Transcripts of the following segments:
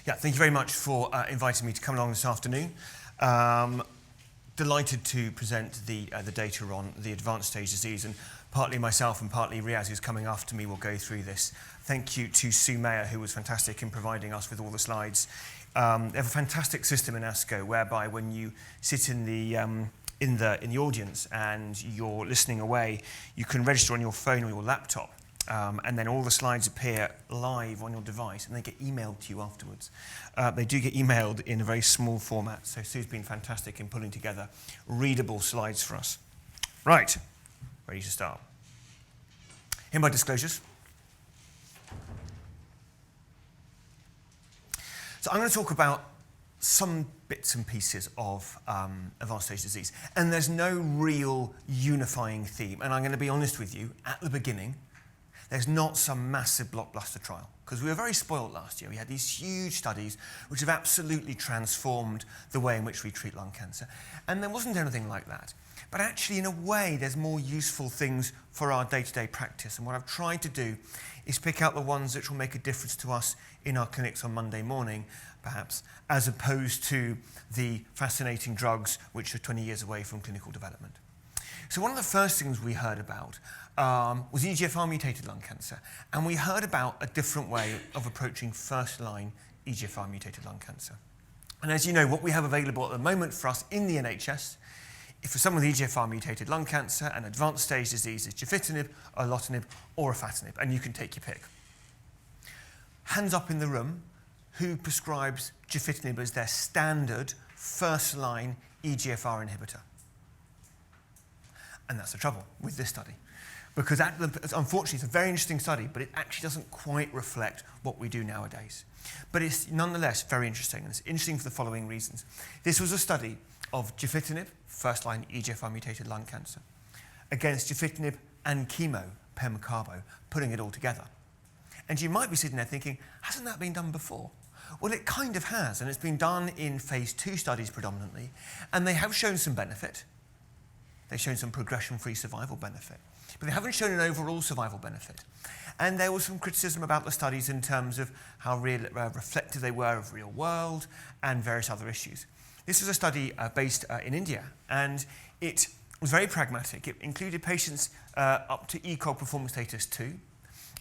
Yeah, thank you very much for inviting me to come along this afternoon. Delighted to present the data on the advanced stage disease, and partly myself and partly Riaz, who's coming after me, will go through this. Thank you to Sue Mayer, who was fantastic in providing us with all the slides. They have a fantastic system in ASCO whereby when you sit in the audience and you're listening away, you can register on your phone or your laptop. And then all the slides appear live on your device, and they get emailed to you afterwards. They do get emailed in a very small format, so Sue's been fantastic in pulling together readable slides for us. Right, ready to start. Here are my disclosures. So I'm going to talk about some bits and pieces of advanced stage disease, and there's no real unifying theme. And I'm going to be honest with you, at the beginning, there's not some massive blockbuster trial, because we were very spoiled last year. We had these huge studies which have absolutely transformed the way in which we treat lung cancer, and there wasn't anything like that. But actually, in a way, there's more useful things for our day-to-day practice, and what I've tried to do is pick out the ones which will make a difference to us in our clinics on Monday morning, perhaps, as opposed to the fascinating drugs which are 20 years away from clinical development. So one of the first things we heard about was EGFR-mutated lung cancer, and we heard about a different way of approaching first-line EGFR-mutated lung cancer. And as you know, what we have available at the moment for us in the NHS, if for someone with EGFR-mutated lung cancer and advanced stage disease, is Gefitinib, Erlotinib, or Afatinib, and you can take your pick. Hands up in the room, who prescribes Gefitinib as their standard first-line EGFR inhibitor? And that's the trouble with this study. Because unfortunately, it's a very interesting study, but it actually doesn't quite reflect what we do nowadays. But it's nonetheless very interesting, and it's interesting for the following reasons. This was a study of Gefitinib, first-line EGFR-mutated lung cancer, against Gefitinib and chemo, PEM-carbo, putting it all together. And you might be sitting there thinking, hasn't that been done before? Well, it kind of has, and it's been done in phase 2 studies predominantly, and they have shown some benefit. They've shown some progression-free survival benefit, but they haven't shown an overall survival benefit. And there was some criticism about the studies in terms of how reflective they were of real world and various other issues. This was a study based in India, and it was very pragmatic. It included patients up to ECOG performance status 2.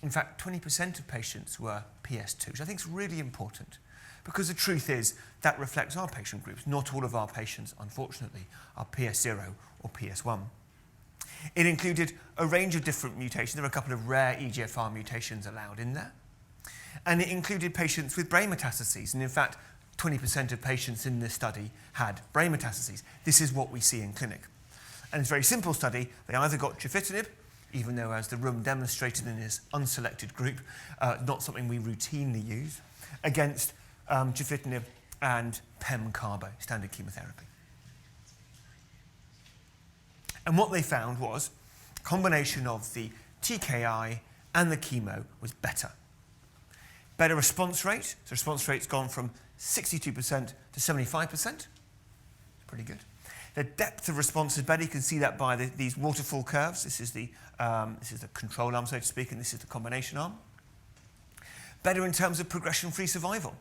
In fact, 20% of patients were PS2, which I think is really important, because the truth is that reflects our patient groups. Not all of our patients, unfortunately, are PS0 or PS1. It included a range of different mutations. There were a couple of rare EGFR mutations allowed in there. And it included patients with brain metastases. And in fact, 20% of patients in this study had brain metastases. This is what we see in clinic. And it's a very simple study. They either got Gefitinib, even though, as the room demonstrated in this unselected group, not something we routinely use, against Gefitinib and PEM-carbo, standard chemotherapy. And what they found was a combination of the TKI and the chemo was better. Better response rate. So response rate's gone from 62% to 75%. Pretty good. The depth of response is better. You can see that by these waterfall curves. This is the control arm, so to speak, and this is the combination arm. Better in terms of progression-free survival.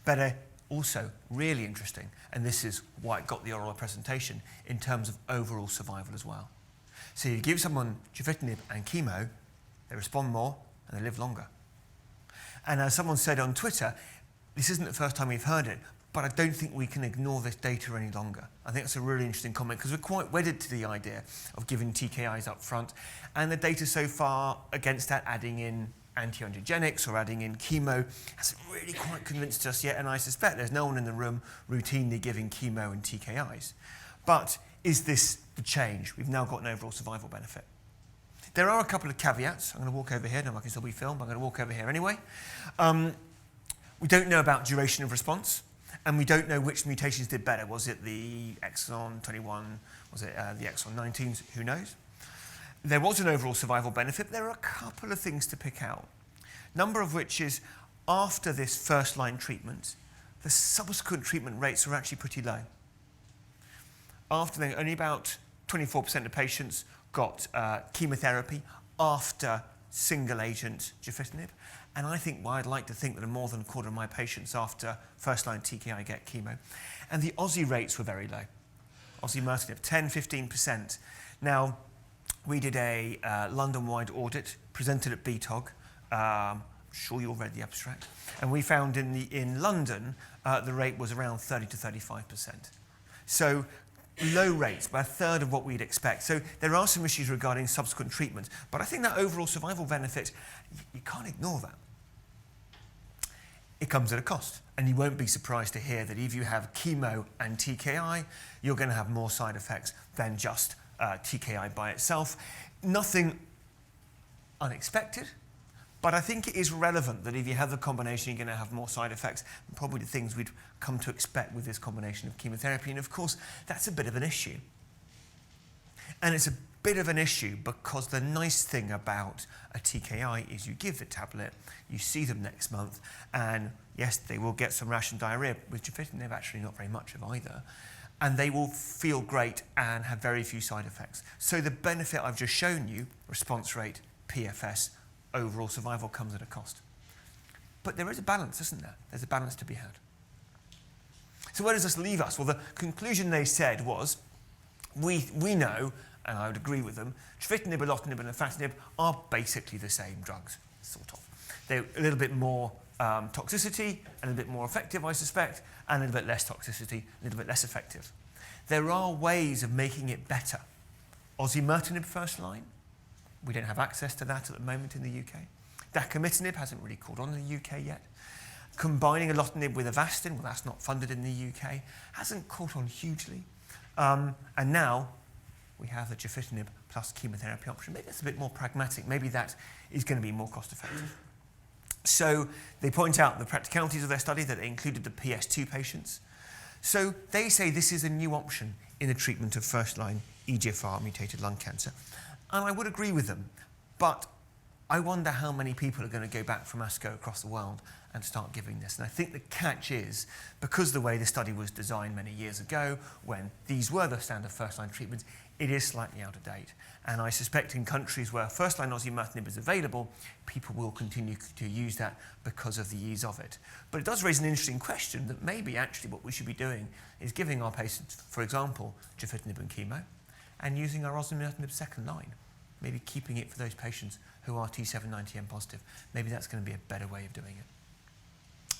Better also, really interesting, and this is why it got the oral presentation, in terms of overall survival as well. So you give someone Gefitinib and chemo, they respond more and they live longer. And as someone said on Twitter, this isn't the first time we've heard it, but I don't think we can ignore this data any longer. I think that's a really interesting comment, because we're quite wedded to the idea of giving TKIs up front, and the data so far against that, adding in anti-angiogenics or adding in chemo, hasn't really quite convinced us yet, and I suspect there's no one in the room routinely giving chemo and TKIs. But is this the change? We've now got an overall survival benefit. There are a couple of caveats. I'm going to walk over here. No, I can still be filmed. I'm going to walk over here anyway. We don't know about duration of response, and we don't know which mutations did better. Was it the exon 21? Was it the exon 19s? Who knows? There was an overall survival benefit. There are a couple of things to pick out, number of which is after this first-line treatment, the subsequent treatment rates are actually pretty low. Only about 24% of patients got chemotherapy after single-agent Gefitinib, And I think, well, I'd like to think that more than a quarter of my patients after first-line TKI get chemo. And the Aussie rates were very low. Osimertinib, 10-15%. Now, we did a London-wide audit, presented at BTOG. I'm sure you all read the abstract. And we found in London, the rate was around 30 to 35%. So low rates, by a third of what we'd expect. So there are some issues regarding subsequent treatment, but I think that overall survival benefit, you can't ignore that. It comes at a cost, and you won't be surprised to hear that if you have chemo and TKI, you're going to have more side effects than just TKI by itself. Nothing unexpected, but I think it is relevant that if you have the combination, you're going to have more side effects, and probably the things we'd come to expect with this combination of chemotherapy. And of course, that's a bit of an issue. And it's a bit of an issue because the nice thing about a TKI is you give the tablet, you see them next month, and yes, they will get some rash and diarrhea. With Gefitinib, actually not very much of either. And they will feel great and have very few side effects. So the benefit I've just shown you, response rate, PFS, overall survival, comes at a cost. But there is a balance, isn't there? There's a balance to be had. So where does this leave us? Well, the conclusion they said was, we know, and I would agree with them, Gefitinib, Erlotinib, and Afatinib are basically the same drugs, sort of. They're a little bit more toxicity, a little bit more effective, I suspect, and a little bit less toxicity, a little bit less effective. There are ways of making it better. Osimertinib first line, we don't have access to that at the moment in the UK. Dacomitinib hasn't really caught on in the UK yet. Combining Erlotinib with Avastin, well, that's not funded in the UK, hasn't caught on hugely. And now we have the Gefitinib plus chemotherapy option. Maybe that's a bit more pragmatic. Maybe that is going to be more cost effective. So they point out the practicalities of their study, that they included the PS2 patients. So they say this is a new option in the treatment of first-line EGFR-mutated lung cancer. And I would agree with them, but I wonder how many people are going to go back from ASCO across the world and start giving this. And I think the catch is, because the way the study was designed many years ago, when these were the standard first-line treatments, it is slightly out of date. And I suspect in countries where first-line osimertinib is available, people will continue to use that because of the ease of it. But it does raise an interesting question that maybe actually what we should be doing is giving our patients, for example, Gefitinib and chemo, and using our osimertinib second line. Maybe keeping it for those patients who are T790M positive. Maybe that's going to be a better way of doing it.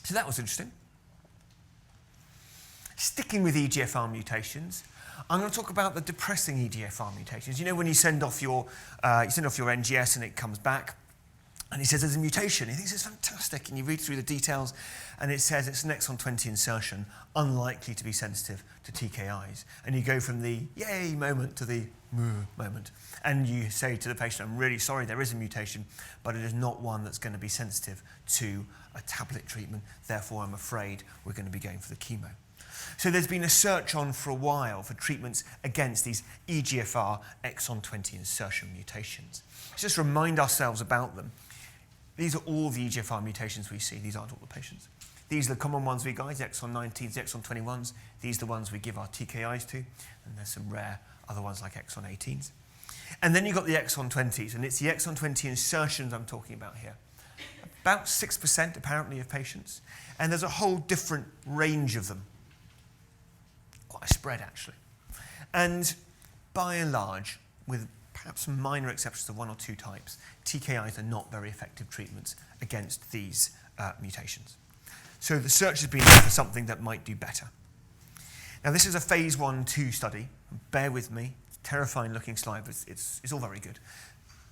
So that was interesting. Sticking with EGFR mutations, I'm going to talk about the depressing EGFR mutations. You know, when you send off your NGS and it comes back, and he says there's a mutation. He thinks it's fantastic, and you read through the details, and it says it's an exon 20 insertion, unlikely to be sensitive to TKIs. And you go from the yay moment to the moment, and you say to the patient, I'm really sorry, there is a mutation, but it is not one that's going to be sensitive to a tablet treatment, therefore I'm afraid we're going to be going for the chemo. So there's been a search on for a while for treatments against these EGFR exon 20 insertion mutations. Let's just remind ourselves about them. These are all the EGFR mutations we see. These aren't all the patients. These are the common ones we guide, the exon 19s, the exon 21s. These are the ones we give our TKIs to. And there's some rare other ones like exon 18s. And then you've got the exon 20s, and it's the exon 20 insertions I'm talking about here. About 6% apparently of patients. And there's a whole different range of them. Quite a spread, actually. And by and large, with perhaps some minor exceptions to one or two types, TKIs are not very effective treatments against these mutations. So the search has been for something that might do better. Now this is a phase 1/2 study. Bear with me, it's a terrifying looking slide, but it's all very good.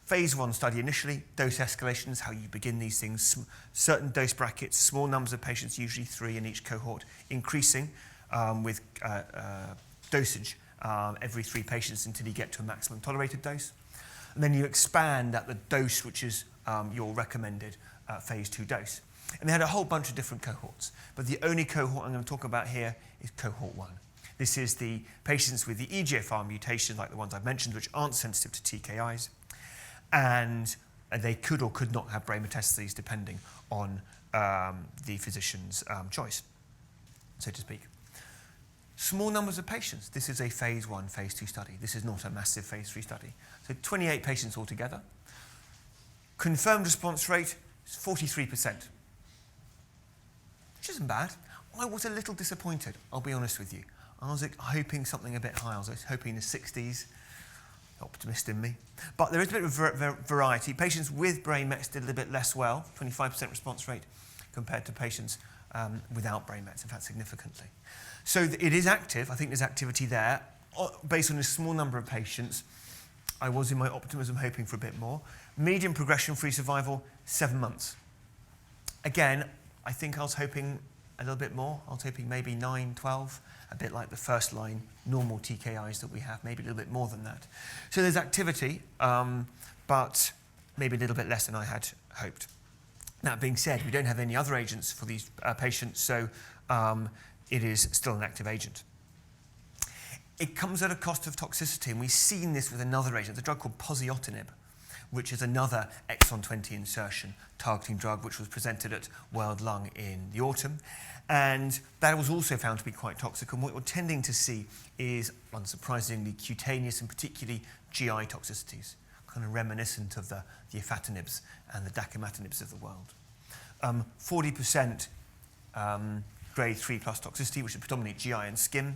Phase 1 study initially, dose escalations, how you begin these things, certain dose brackets, small numbers of patients, usually 3 in each cohort, increasing with dosage every 3 patients until you get to a maximum tolerated dose. And then you expand at the dose which is your recommended phase 2 dose. And they had a whole bunch of different cohorts, but the only cohort I'm going to talk about here is cohort 1. This is the patients with the EGFR mutation, like the ones I've mentioned, which aren't sensitive to TKIs, and they could or could not have brain metastases depending on the physician's choice, so to speak. Small numbers of patients. This is a phase 1, phase 2 study. This is not a massive phase 3 study. So 28 patients altogether. Confirmed response rate, It's 43%, which isn't bad. I was a little disappointed, I'll be honest with you. I was hoping something a bit higher. I was hoping the 60s, optimist in me. But there is a bit of variety. Patients with brain mets did a little bit less well, 25% response rate, compared to patients without brain mets, in fact, significantly. So it is active. I think there's activity there. Based on a small number of patients, I was in my optimism hoping for a bit more. Median progression-free survival, 7 months. Again, I think I was hoping a little bit more. I was hoping maybe 9, 12, a bit like the first line normal TKIs that we have, maybe a little bit more than that. So there's activity, but maybe a little bit less than I had hoped. That being said, we don't have any other agents for these patients, so it is still an active agent. It comes at a cost of toxicity, and we've seen this with another agent, a drug called Gefitinib, which is another exon 20 insertion targeting drug, which was presented at World Lung in the autumn. And that was also found to be quite toxic. And what you're tending to see is, unsurprisingly, cutaneous and particularly GI toxicities, kind of reminiscent of the Gefitinibs and the Dacomatinibs of the world. 40% grade 3 plus toxicity, which is predominantly GI and skin,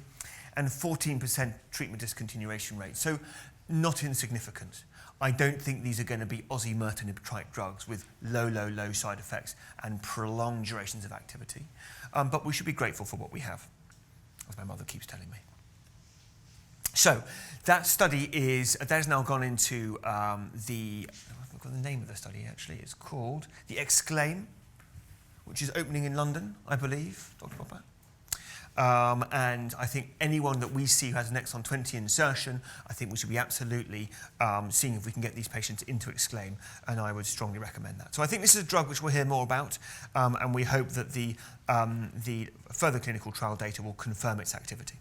and 14% treatment discontinuation rate. So not insignificant. I don't think these are going to be osimertinib-type drugs with low side effects and prolonged durations of activity. But we should be grateful for what we have, as my mother keeps telling me. So that study has now gone into I've got the name of the study actually. It's called the Exclaim, which is opening in London, I believe, Dr. Popper. And I think anyone that we see who has an exon 20 insertion, I think we should be absolutely seeing if we can get these patients into Exclaim, and I would strongly recommend that. So I think this is a drug which we'll hear more about, and we hope that the further clinical trial data will confirm its activity.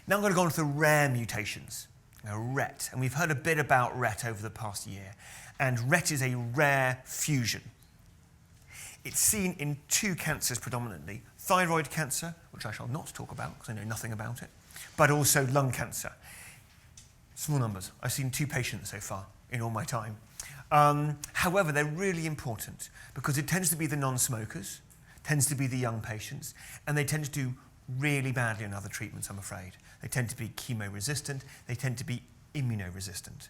Now I'm going to go on to the rare mutations, RET, and we've heard a bit about RET over the past year, and RET is a rare fusion. It's seen in 2 cancers predominantly, thyroid cancer, which I shall not talk about because I know nothing about it, but also lung cancer. Small numbers. I've seen 2 patients so far in all my time. However, they're really important because it tends to be the non-smokers, tends to be the young patients, and they tend to do really badly on other treatments, I'm afraid. They tend to be chemo-resistant, they tend to be immunoresistant.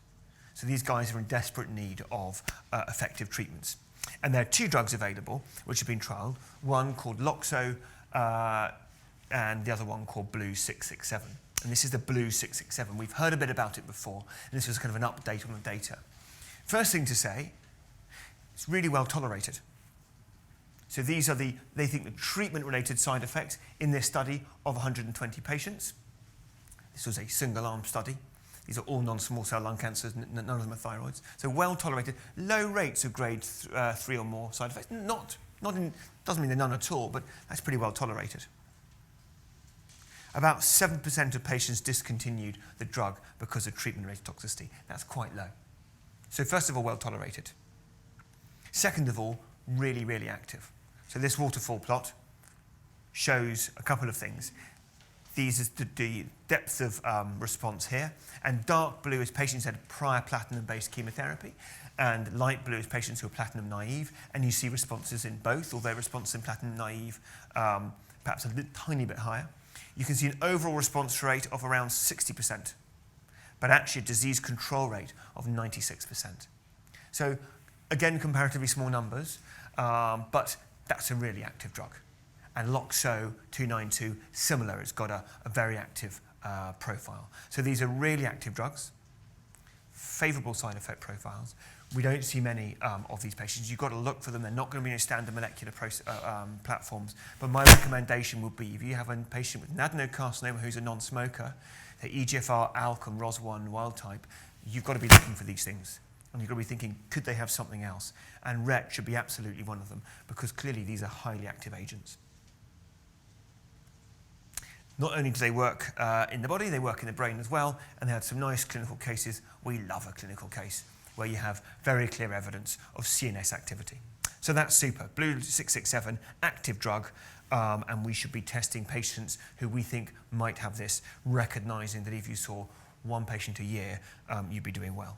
So these guys are in desperate need of effective treatments. And there are 2 drugs available which have been trialled, one called Loxo and the other one called Blue 667. And this is the Blue 667. We've heard a bit about it before, and this was kind of an update on the data. First thing to say, it's really well tolerated. So these are they think the treatment-related side effects in this study of 120 patients. This was a single-arm study. These are all non-small cell lung cancers, none of them are thyroids. So well tolerated, low rates of grade 3 or more side effects. Doesn't mean they're none at all, but that's pretty well tolerated. About 7% of patients discontinued the drug because of treatment-related toxicity. That's quite low. So first of all, well tolerated. Second of all, really, really active. So this waterfall plot shows a couple of things. These is the depth of response here, and dark blue is patients who had prior platinum-based chemotherapy, and light blue is patients who are platinum naive, and you see responses in both, although response in platinum naive perhaps a tiny bit higher. You can see an overall response rate of around 60%, but actually a disease control rate of 96%. So again, comparatively small numbers, but that's a really active drug. And Loxo 292, similar, it's got a very active profile. So these are really active drugs, favourable side effect profiles. We don't see many of these patients. You've got to look for them. They're not going to be in standard molecular platforms. But my recommendation would be if you have a patient with an adenocarcinoma who's a non-smoker, the EGFR, ALK, and ROS1 wild type, you've got to be looking for these things. And you've got to be thinking, could they have something else? And RET should be absolutely one of them, because clearly these are highly active agents. Not only do they work in the body, they work in the brain as well, and they had some nice clinical cases. We love a clinical case where you have very clear evidence of CNS activity. So that's super. Blue 667, active drug, and we should be testing patients who we think might have this, recognizing that if you saw 1 patient a year, you'd be doing well.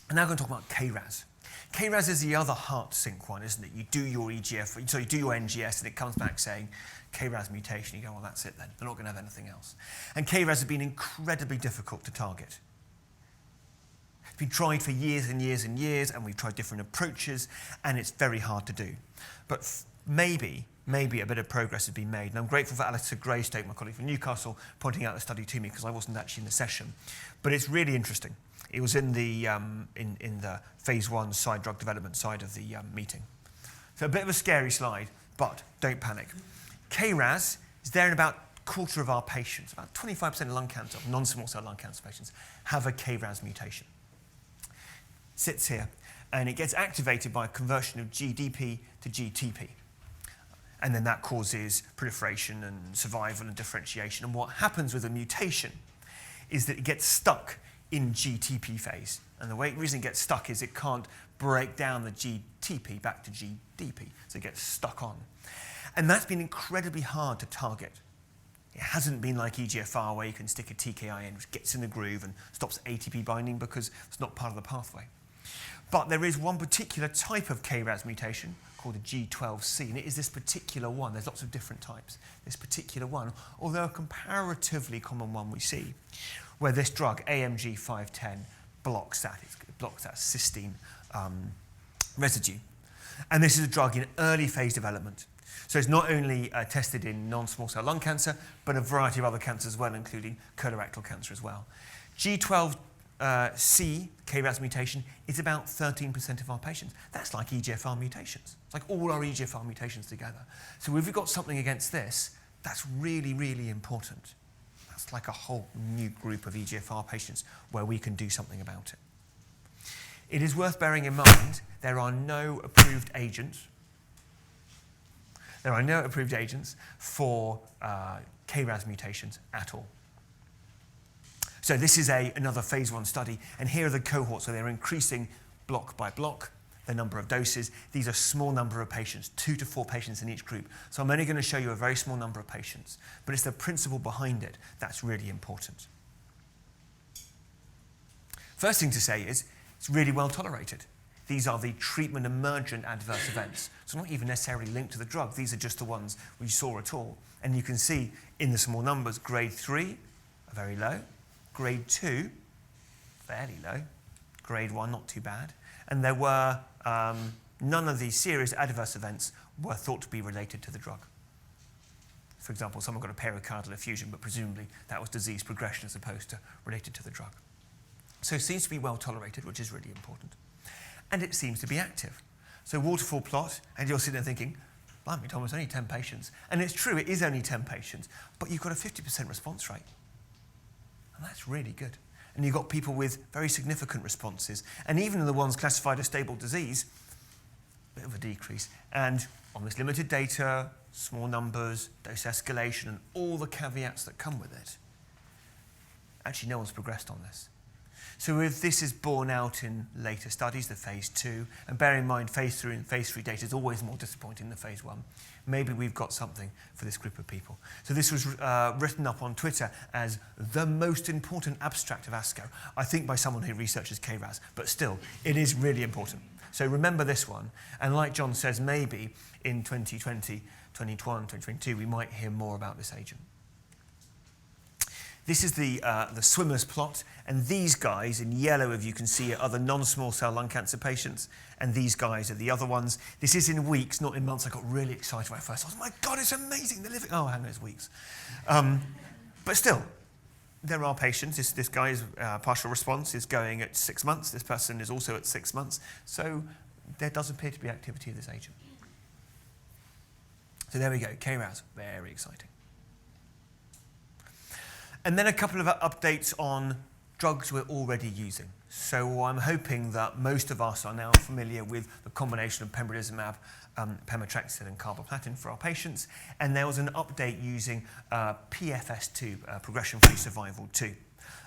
And now I'm going to talk about KRAS. KRAS is the other heart sync one, isn't it? You do your EGF, so you do your NGS, and it comes back saying KRAS mutation. You go, well, that's it then. They're not going to have anything else. And KRAS has been incredibly difficult to target. It's been tried for years and years and years, and we've tried different approaches, and it's very hard to do. But maybe a bit of progress has been made. And I'm grateful for Alistair Greystoke, my colleague from Newcastle, pointing out the study to me, because I wasn't actually in the session. But it's really interesting. It was in the phase 1 side drug development side of the meeting. So a bit of a scary slide, but don't panic. KRAS is there in about a quarter of our patients. About 25% of lung cancer, non-small cell lung cancer patients, have a KRAS mutation. It sits here, and it gets activated by a conversion of GDP to GTP. And then that causes proliferation and survival and differentiation. And what happens with a mutation is that it gets stuck in GTP phase. And the reason it gets stuck is it can't break down the GTP back to GDP, so it gets stuck on. And that's been incredibly hard to target. It hasn't been like EGFR, where you can stick a TKI in, which gets in the groove and stops ATP binding because it's not part of the pathway. But there is one particular type of KRAS mutation called a G12C, and it is this particular one. There's lots of different types. This particular one, although a comparatively common one we see, where this drug, AMG 510, blocks that. It blocks that cysteine residue. And this is a drug in early phase development. So it's not only tested in non-small cell lung cancer, but a variety of other cancers as well, including colorectal cancer as well. G12C, KRAS mutation, is about 13% of our patients. That's like EGFR mutations. It's like all our EGFR mutations together. So if we've got something against this, that's really, really important. That's like a whole new group of EGFR patients where we can do something about it. It is worth bearing in mind there are no approved agents. There are no approved agents for KRAS mutations at all. So this is another phase 1 study, and here are the cohorts. So they're increasing block by block the number of doses. These are small number of patients, 2 to 4 patients in each group. So I'm only going to show you a very small number of patients, but it's the principle behind it that's really important. First thing to say is it's really well tolerated. These are the treatment emergent adverse events. So not even necessarily linked to the drug. These are just the ones we saw at all. And you can see in the small numbers, grade 3 are very low, grade 2 fairly low, grade 1 not too bad. And there were none of these serious adverse events were thought to be related to the drug. For example, someone got a pericardial effusion, but presumably that was disease progression as opposed to related to the drug. So it seems to be well tolerated, which is really important. And it seems to be active. So waterfall plot, and you're sitting there thinking, blimey, Tom, it's only 10 patients. And it's true, it is only 10 patients, but you've got a 50% response rate. And that's really good. And you've got people with very significant responses. And even the ones classified as stable disease, a bit of a decrease. And on this limited data, small numbers, dose escalation, and all the caveats that come with it, actually no one's progressed on this. So if this is borne out in later studies, the phase 2, and bear in mind phase 3 and phase 3 data is always more disappointing than phase 1, maybe we've got something for this group of people. So this was written up on Twitter as the most important abstract of ASCO, I think by someone who researches KRAS, but still, it is really important. So remember this one, and like John says, maybe in 2020, 2021, 2022, we might hear more about this agent. This is the swimmer's plot, and these guys in yellow, if you can see, are the non-small cell lung cancer patients, and these guys are the other ones. This is in weeks, not in months. I got really excited when I first saw it. Oh my God, it's amazing, they're living. Oh, hang on, it's weeks. But still, there are patients. This guy's partial response is going at 6 months. This person is also at 6 months. So there does appear to be activity of this agent. So there we go, KRAS, very exciting. And then a couple of updates on drugs we're already using. So I'm hoping that most of us are now familiar with the combination of pembrolizumab, pemetrexed, and carboplatin for our patients. And there was an update using PFS2, progression-free survival 2.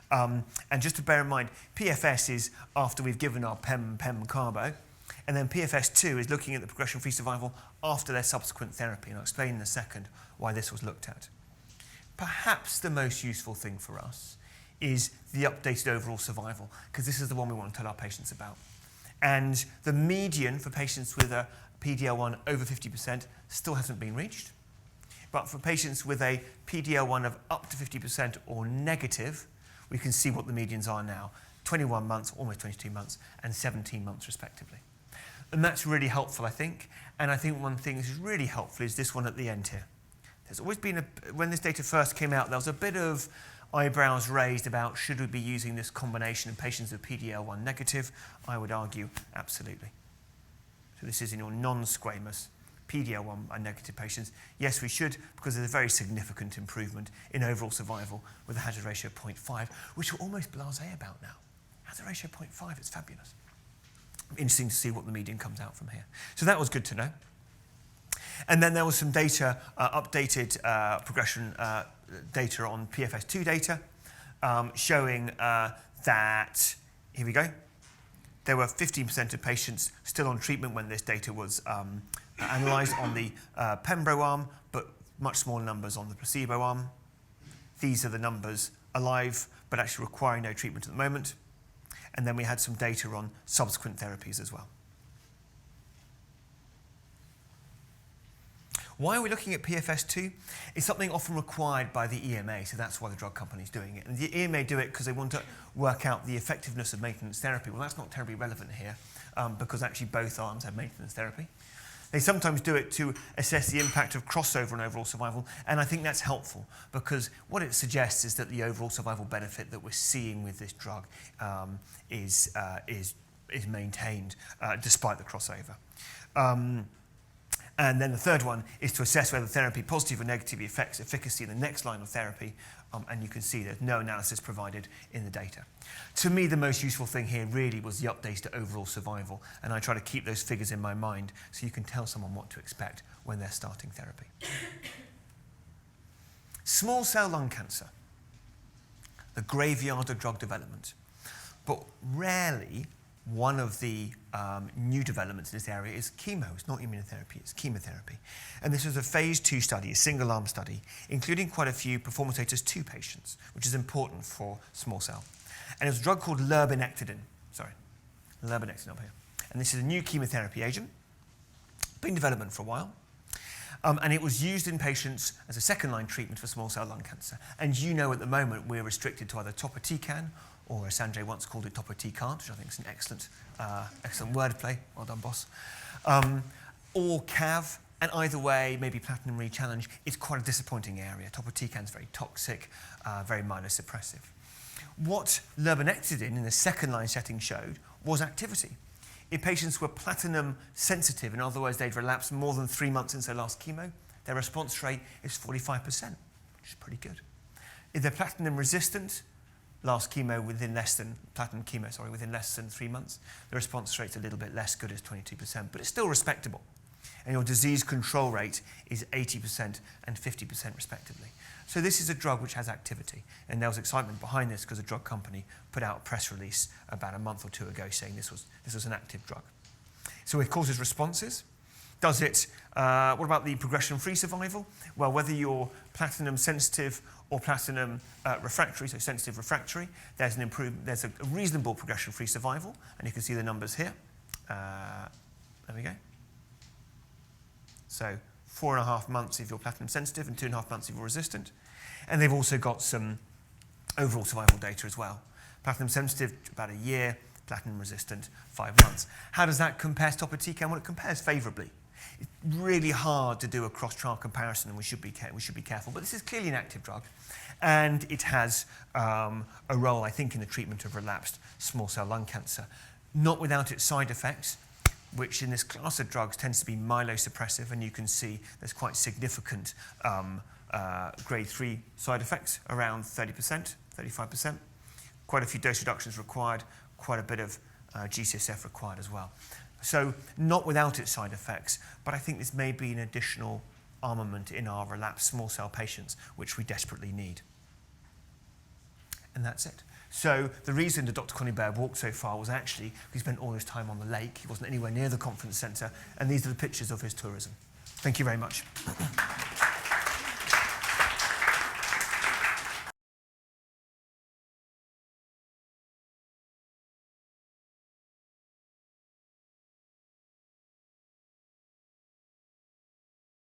And just to bear in mind, PFS is after we've given our pem-carbo, and then PFS2 is looking at the progression-free survival after their subsequent therapy. And I'll explain in a second why this was looked at. Perhaps the most useful thing for us is the updated overall survival, because this is the one we want to tell our patients about. And the median for patients with a PD-L1 over 50% still hasn't been reached. But for patients with a PD-L1 of up to 50% or negative, we can see what the medians are now. 21 months, almost 22 months, and 17 months respectively. And that's really helpful, I think. And I think one thing that is really helpful is this one at the end here. There's always been, when this data first came out, there was a bit of eyebrows raised about should we be using this combination in patients with PD-L1 negative. I would argue absolutely. So this is in your non-squamous PD-L1 negative patients. Yes, we should, because there's a very significant improvement in overall survival with a hazard ratio of 0.5, which we're almost blasé about now. Hazard ratio 0.5, it's fabulous. Interesting to see what the median comes out from here. So that was good to know. And then there was some data, updated progression data on PFS2 data, showing that, here we go, there were 15% of patients still on treatment when this data was analysed on the Pembro arm, but much smaller numbers on the placebo arm. These are the numbers alive, but actually requiring no treatment at the moment. And then we had some data on subsequent therapies as well. Why are we looking at PFS2? It's something often required by the EMA, so that's why the drug company's doing it. And the EMA do it because they want to work out the effectiveness of maintenance therapy. Well, that's not terribly relevant here, because actually both arms have maintenance therapy. They sometimes do it to assess the impact of crossover on overall survival, and I think that's helpful because what it suggests is that the overall survival benefit that we're seeing with this drug is maintained despite the crossover. And then the third one is to assess whether therapy positive or negative affects efficacy in the next line of therapy, and you can see there's no analysis provided in the data. To me, the most useful thing here really was the updates to overall survival, and I try to keep those figures in my mind so you can tell someone what to expect when they're starting therapy. Small cell lung cancer, the graveyard of drug development, but rarely one of the new developments in this area is chemo. It's not immunotherapy, it's chemotherapy. And this was a phase 2 study, a single-arm study, including quite a few performance status 2 patients, which is important for small cell. And it was a drug called lurbinectedin up here. And this is a new chemotherapy agent, been in development for a while. And it was used in patients as a second-line treatment for small cell lung cancer. And you know at the moment we're restricted to either topotecan or, as Sanjay once called it, topotecan, which I think is an excellent wordplay. Well done, boss. Or CAV, and either way, maybe platinum re-challenge. It's quite a disappointing area. Topotecan is very toxic, very myelosuppressive. What lurbinectedin in the second-line setting showed was activity. If patients were platinum sensitive, in other words, they'd relapsed more than 3 months since their last chemo, their response rate is 45%, which is pretty good. If they're platinum resistant, last chemo within less than 3 months, the response rate's a little bit less good as 22%, but it's still respectable. And your disease control rate is 80% and 50% respectively. So this is a drug which has activity, and there was excitement behind this because the drug company put out a press release about a month or 2 ago saying this was an active drug. So it causes responses. Does it, what about the progression-free survival? Well, whether you're platinum sensitive or platinum refractory, so sensitive refractory, there's a reasonable progression-free survival, and you can see the numbers here. There we go. So 4.5 months if you're platinum sensitive and 2.5 months if you're resistant. And they've also got some overall survival data as well. Platinum sensitive, about a year, platinum resistant, 5 months. How does that compare to topotecan? Well, it compares favourably. It's really hard to do a cross-trial comparison, and we should be careful. But this is clearly an active drug, and it has a role, I think, in the treatment of relapsed small cell lung cancer, not without its side effects, which in this class of drugs tends to be myelosuppressive, and you can see there's quite significant grade 3 side effects, around 30%, 35%. Quite a few dose reductions required, quite a bit of GCSF required as well. So not without its side effects, but I think this may be an additional armament in our relapsed small cell patients, which we desperately need. And that's it. So the reason that Dr. Connie Baird walked so far was actually he spent all his time on the lake. He wasn't anywhere near the conference centre, and these are the pictures of his tourism. Thank you very much.